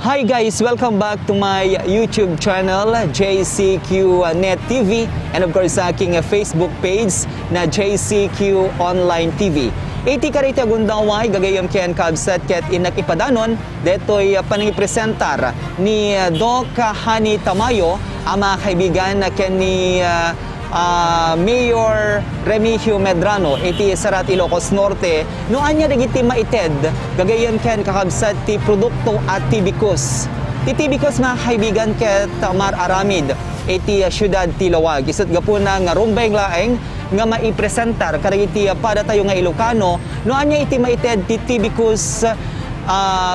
Hi guys! Welcome back to my YouTube channel, JCQ Net TV, and of course sa aking Facebook page na JCQ Online TV. Iti karita gundaway gagayam ken kabsat ket inak ipadanon detoy panangipresentar ni Doc Hani Tamayo ama kaibigan ken ni Mayor Remigio Medrano iti Sarat Ilocos Norte no anya dagiti maited gagayon ken kakabsat ti produkto at tibikos. Ti tibikos mga kaibigan ket Mar Aramid iti syudad ti Lawag. Isut gapuna nga rumbeng laeng nga maipresentar kadagiti pada tayo nga Ilocano no anya iti maited ti tibikos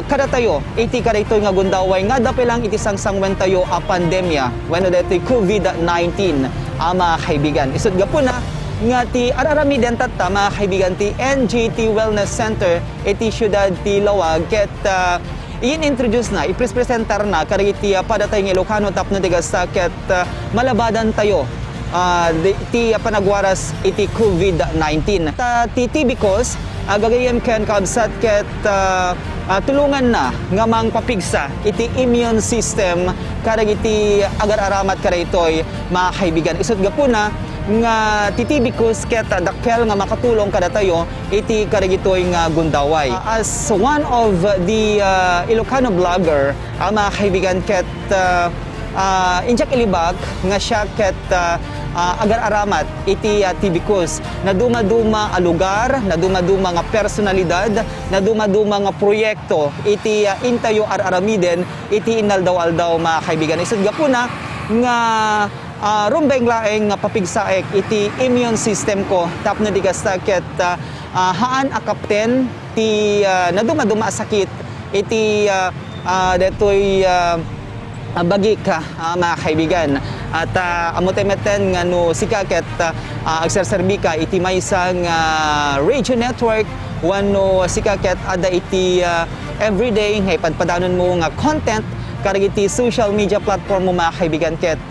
kada tayo iti kadaytoy nga gundaway nga dapelang iti sangsangwen tayo a pandemya wenno detoy COVID-19 mga kaibigan. Isut gapuna nga ti Ararami dentat mga kaibigan ti NGT Wellness Center iti syudad ti Lawag ket in-introduce na, ipresentar na kadagiti pada tayo nga Ilocano tapno ti gasta ket malabadan tayo ti panagwaras iti COVID-19. Ti tibikos gagayem ken kabsat ket tulungan na nga mangpapigsa iti immune system kadagiti agar-aramat kadaytoy mga kaibigan. Isut gapuna nga titibikos ket dakkel nga makatulong kada tayo iti kadagitoy nga gundaway. As one of the Ilocano vlogger mga kaibigan ket injak ilibak nga siya ket agar-aramat iti tibikos na duma-duma a lugar, na duma-duma nga personalidad, na duma-duma nga proyekto iti intayo ar-aramiden iti inaldaw-aldaw mga kaibigan. Isut gapuna nga rumbeng laeng nga papigsaek iti immune system ko tapno di gasta ket haan a kapten ti na duma-duma a sakit iti detoy bagi ka mga kaibigan at amutemeten nga no sikaket agserserbika iti maysang radio network wano sikaket ada iti everyday nga ipadpadanon mo nga content kadagiti social media platform mo mga kaibigan ket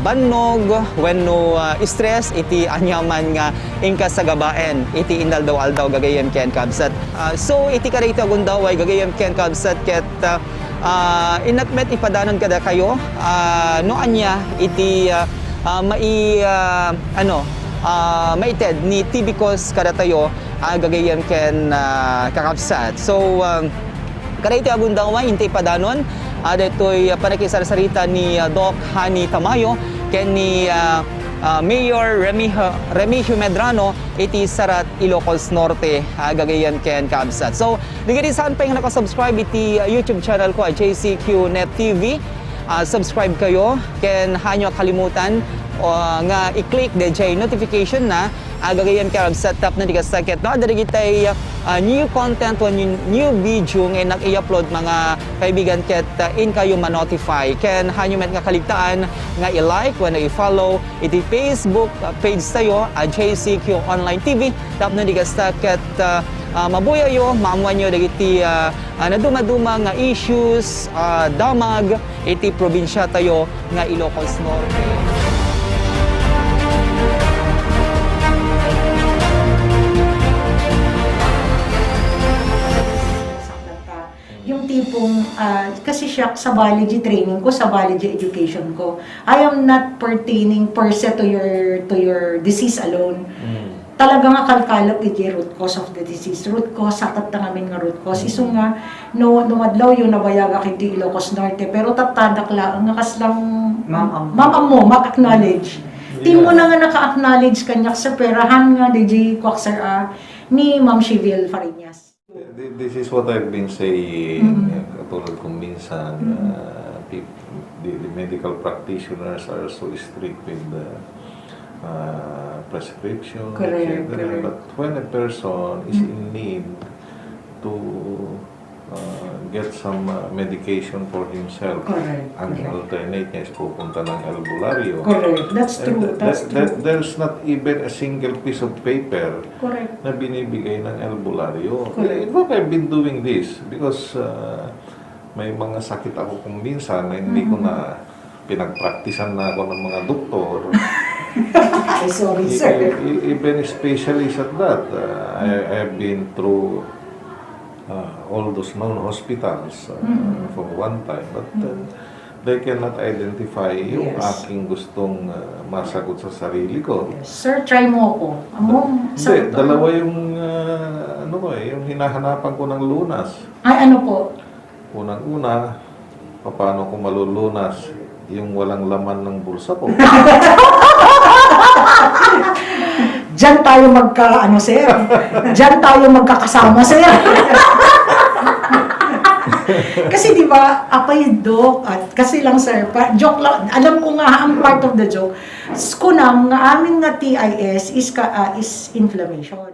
bannog wenno stress iti anyaman nga ingkas sa gabaen iti indaldaw-aldaw gagayem ken kabsat so iti kadagiti gundaway gagayem ken kabsat ket inatmet ipadanon kada kayo no anya iti maited ni tibikos kada tayo gagayem ken kakabsat. So kada iti agundaway inti padanon detoy panakisarsarita ni Doc Hani Tamayo ken ni Mayor Remigio Medrano iti Sarat Ilocos Norte gagayan ken kabsat. So digiti saan pa yung nakasubscribe iti YouTube channel ko JCQ Net TV, subscribe kayo ken hanyo kalimutan nga i-click DJ notification na gagayan kabsat tap na digasakit no dirigitay new content o new video nga nag-i-upload mga kaibigan ket in kayo ma-notify ken hanyo met nga kaligtaan nga i-like wenno i-follow iti Facebook page tayo JCQ Online TV tap na digasakit mabuyayo maamuan nyo dagiti na duma-duma nga issues damag iti probinsya tayo nga Ilocos Norte. Yung tipong, kasi siya sa biology training ko, sa biology education ko, I am not pertaining per se to your disease alone. Talaga nga kalkalap iti root cause of the disease. Root cause, sakat na ngamin nga root cause. Iso nga, numadlaw yun nabayaga kiti Ilocos Norte, pero tatadak lang, nga kaslang mamam mo, mak-acknowledge. Di mo na nga naka-acknowledge kanyak sa perahan nga, DJ Quaxer ni Ma'am Chiville Fariñas. This is what I've been saying. Katulad kung minsan, the medical practitioners are so strict with the prescription, etc. But when a person is in need to get some medication for himself, ang alternate niya is pupunta ng albularyo. Correct. That's true. There's not even a single piece of paper na binibigay ng albularyo. In fact, I've been doing this because may mga sakit ako kung minsan na hindi ko na pinagpraktisan na ako ng mga doktor. Sorry, sir. Even specialists at that. I have been through all those known hospitals for one time. But they cannot identify yung Yes. aking gustong masagot sa sarili ko. Sir, try mo ako. Hindi, dalawa yung, yung hinahanapan ko ng lunas. Ay, ano po? Unang-una, paano ko malulunas yung walang laman ng bulsa ko? Diyan tayo sir? Diyan tayo magkakasama, sir. Kasi di ba, apay Doc, at kasi lang sir, joke lang, alam ko nga ang part of the joke. Kunam nga amin nga TIS is inflammation.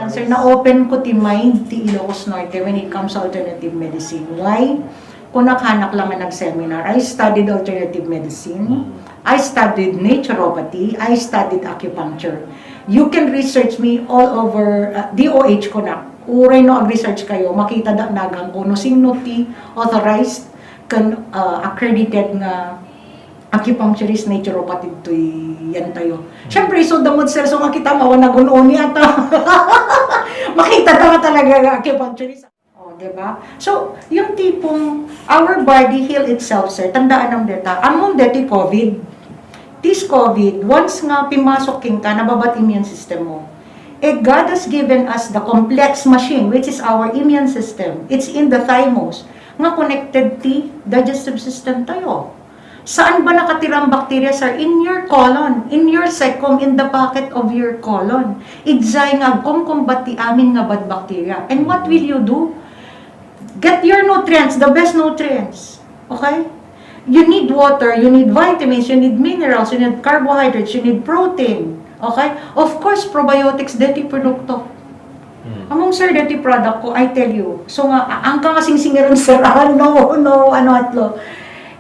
Sir, na-open ko ti mind ti Ilocos Norte when it comes to alternative medicine. Why? Kung nakanak lang nga nag-seminar, I studied alternative medicine, I studied naturopathy, I studied acupuncture. You can research me all over, DOH ko na. Uray no ag-research kayo, makita da nagang ko no sino ti authorized accredited nga acupuncturist naturopathy to yan tayo. Siyempre, so damod sir, so nga kita mawanagun-oni ata. Makita ta talaga nga acupuncturist. O, diba? So, yung tipong our body heal itself, sir, tandaan ng deta. Among deti COVID, this COVID, once nga pimasok king ka, nababat immune system mo. God has given us the complex machine, which is our immune system. It's in the thymus. Nga connected ti digestive system tayo. Saan ba nakatirang bacteria, sir? In your colon, in your secum, in the pocket of your colon. Idzay nga kumbat ti amin nga bad bacteria. And what will you do? Get your nutrients, the best nutrients. Okay? You need water, you need vitamins, you need minerals, you need carbohydrates, you need protein. Okay? Of course, probiotics, deti produkto. Among sir, deti product ko, I tell you. So nga, ang kasing-singiran sir, atlo.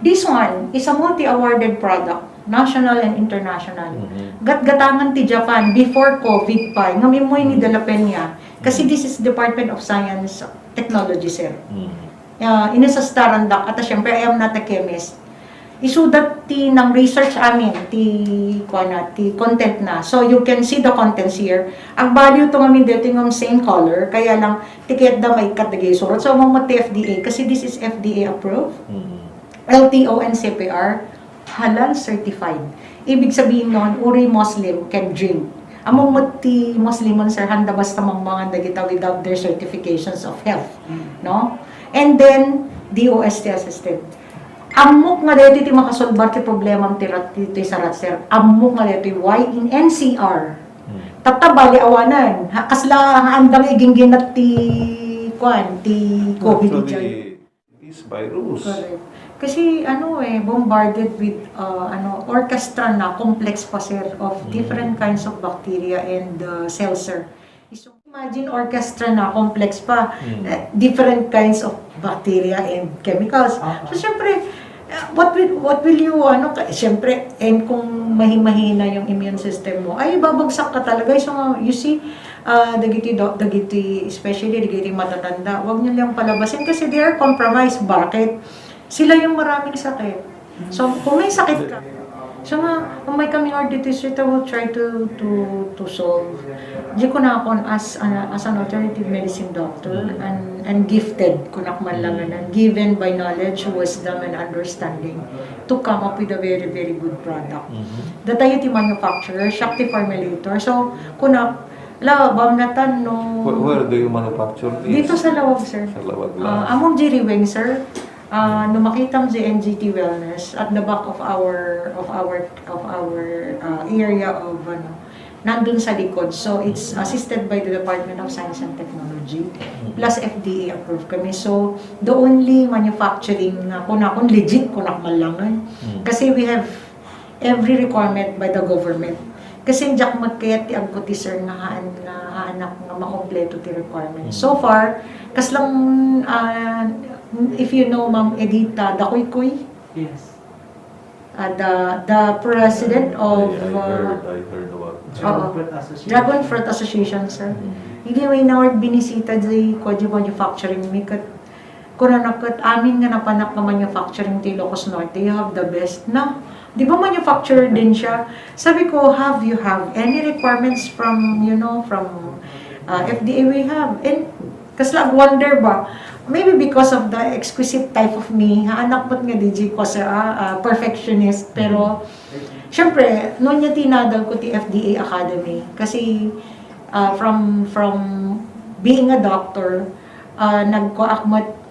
This one is a multi-awarded product, national and international. Gatgatangan ti Japan before COVID pa. Ngamimoy ni De La Peña. Kasi this is Department of Science Technology, sir. Inisastaran dak. At syempre, I am not a chemist. Isudat ti ng research amin, ti content na. So, you can see the contents here. Ang value to ngamin dating ng same color, kaya lang, tiket na may katagay surat. So, mga FDA, kasi this is FDA approved. LTO and CPR, halal certified. Ibig sabihin nun, uri Muslim can drink. Among ti Muslimon, sir, handa basta mga dagita without their certifications of health. No? And then, DOST assisted. Amok nga dito ti makasolbar ti problema ti sarat, sir. Amok nga dito, why in NCR? Tatabali awanan. Kasla andang igingginat ti COVID dyan. Is virus. Correct. Kasi bombarded with orchestra na complex pa sir of different kinds of bacteria and cells, sir. So, imagine orchestra na complex pa, different kinds of bacteria and chemicals. So syempre, what will you syempre, and kung mahina yung immune system mo, ay babagsak ka talaga. So you see, dagiti especially dagiti matatanda, wag niyo lang palabasin kasi they are compromised. Bakit? Sila yung maraming sakit. So, kung may sakit ka, so nga, kung may coming out disease, I will try to solve. Di ko na ako as an alternative medicine doctor and gifted, kunak man lang given by knowledge, wisdom, and understanding to come up with a very, very good product. Datayo ti manufacturer, Shakti formulator. So, kunak, bamnatan no... Where do you manufacture this? Dito sa Lawag, sir. Sa Lawag lang. Among Jiriweng, sir. No makitang GNGT Wellness at the back of our area of nandun sa likod. So it's assisted by the Department of Science and Technology plus FDA approved kami. So the only manufacturing na kung legit kunak malangan kasi we have every requirement by the government. Kasi jak magkayat ti agputi sir nga anak nga makompleto ti requirement. So far kaslang if you know Ma'am Edita Dakoy-Koy. Yes. The president of I heard about Dragon Fruit Association. Dragon Fruit Association, sir. Hindi may nawag binisita di Kodyo Manufacturing Mikat. Kung nakat amin nga napanak na manufacturing ti Ilocos Norte, you have the best na. Di ba manufacturer din siya? Sabi ko, have any requirements from FDA? We have. And Kasi wonder ba, maybe because of the exquisite type of me, anak mo't nga DJ ko sa perfectionist, pero syempre, noon niya tinadal ko ti FDA Academy kasi from being a doctor,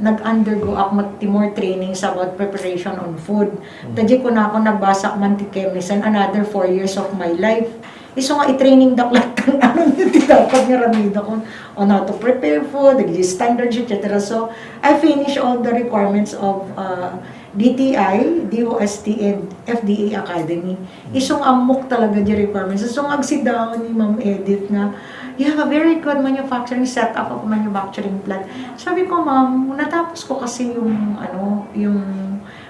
nag-undergo akmat ti more trainings about preparation on food. Tadya ko na ako nagbasak man ti chemist and another 4 years of my life. Iso nga i-training daklat kang ano ti dapat nga ramida ko on how to prepare food, the standards, etc. So, I finished all the requirements of DTI, DOST, and FDA Academy. Isong amok talaga di requirements. Isong agsit down ni Ma'am Edith nga, you have a very good manufacturing setup of manufacturing plant. Sabi ko, ma'am, natapos ko kasi yung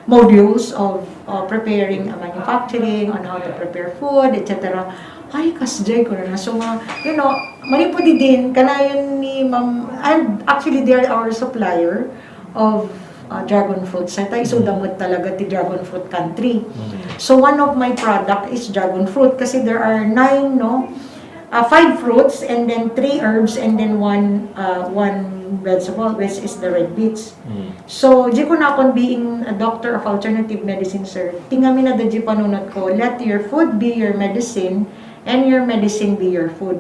modules of preparing manufacturing, on how to prepare food, etc. Ay, kasjay ko na. So, mali po din, kanayon ni ma'am, and actually, they are our supplier of dragon fruit. Sa tayo, isudamot talaga ti dragon fruit country. So, one of my product is dragon fruit kasi there are 5 fruits and then 3 herbs and then one vegetable, which is the red beets. So, di ko na akong being a doctor of alternative medicine, sir. Tingami na da di panunod ko, let your food be your medicine and your medicine be your food.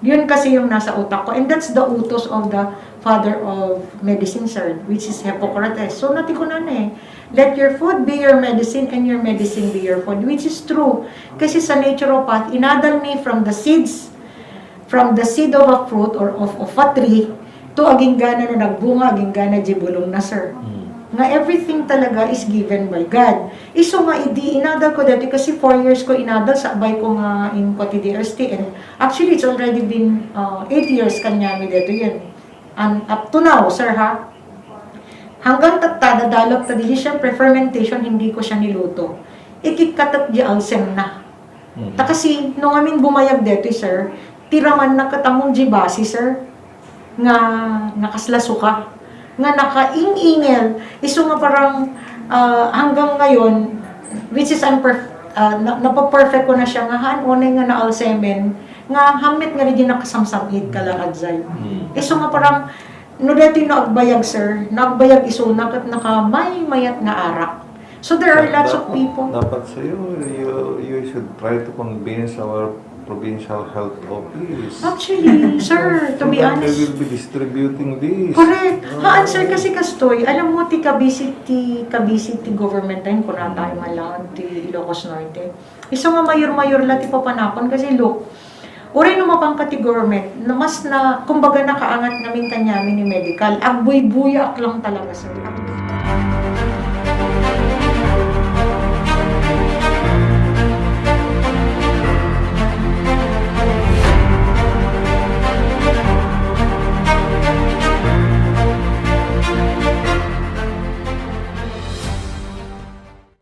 Yun kasi yung nasa utak ko. And that's the utos of the father of medicine, sir, which is Hippocrates. So, nati ko na let your food be your medicine and your medicine be your food, which is true. Kasi sa naturopath, inadal me from the seed of a fruit or of a tree to aging gana na nagbunga, aging gana di bulong na, sir. Nga everything talaga is given by God. Iso nga inadal ko dati kasi 4 years ko inadal sa abay ko nga in Quotidians and actually it's already been 8 years kanyami dito yan. And up to now, sir ha, hanggang dadalap ta di syempre fermentation hindi ko siya niluto. Ikikatat di alsem na. Ta kasi nung amin bumayag dito, sir, tiraman na katamong di basi, sir, nga nakaslasuka, nga nakaingingel. Iso nga parang hanggang ngayon, which is napaperfect ko na siya nga hanonay nga na alsemen, nga hamit nga rin nakasamsamit kalakadzay. Iso nga parang no dati nagbayag, sir, nagbayag iso nakat nakamayat nga arak. So there are lots of people. Dapat sa'yo, you should try to convince our provincial health office. Actually, sir, to be They honest, will be distributing this. correct. Haan, sir, kasi kastoy, alam mo, ti kabisiti government time, kung na tayo malang, ti Ilocos Norte. Isa nga mayor-mayor lang, ti papanakon, kasi look, uri numapang ka ti government, na mas na, kumbaga nakaangat namin kanyami ni medical, agbuy-buyak lang talaga, sir.